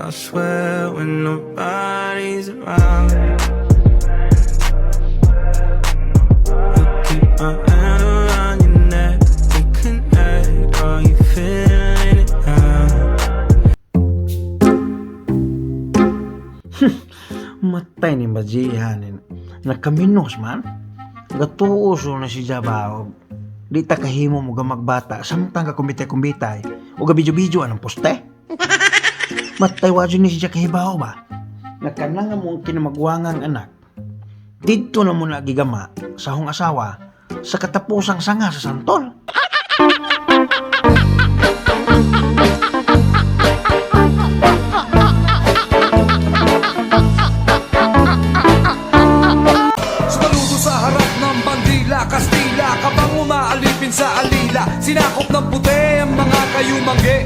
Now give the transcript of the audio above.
I swear when nobody's around. You keep my hand around your neck, we connect. Are you feeling it now? Matay ni Bajihanin. Nakaminos man. Gatuuso na si Jabao. Di ta kahimo mo magbata. Samtang ka kumbitay-kumbitay. O gabidyo-bidyo anong poste. Matay wadyo ni siya kahibaw ba? Nakananga mo ang kinamagwangang anak. Dito na mo na gigama sa hong asawa sa katapusang sanga sa santol. Sumaludo sa harap ng bandila, Kastila, kabang umaalipin sa alila, sinakop ng puti ang mga kayumangge.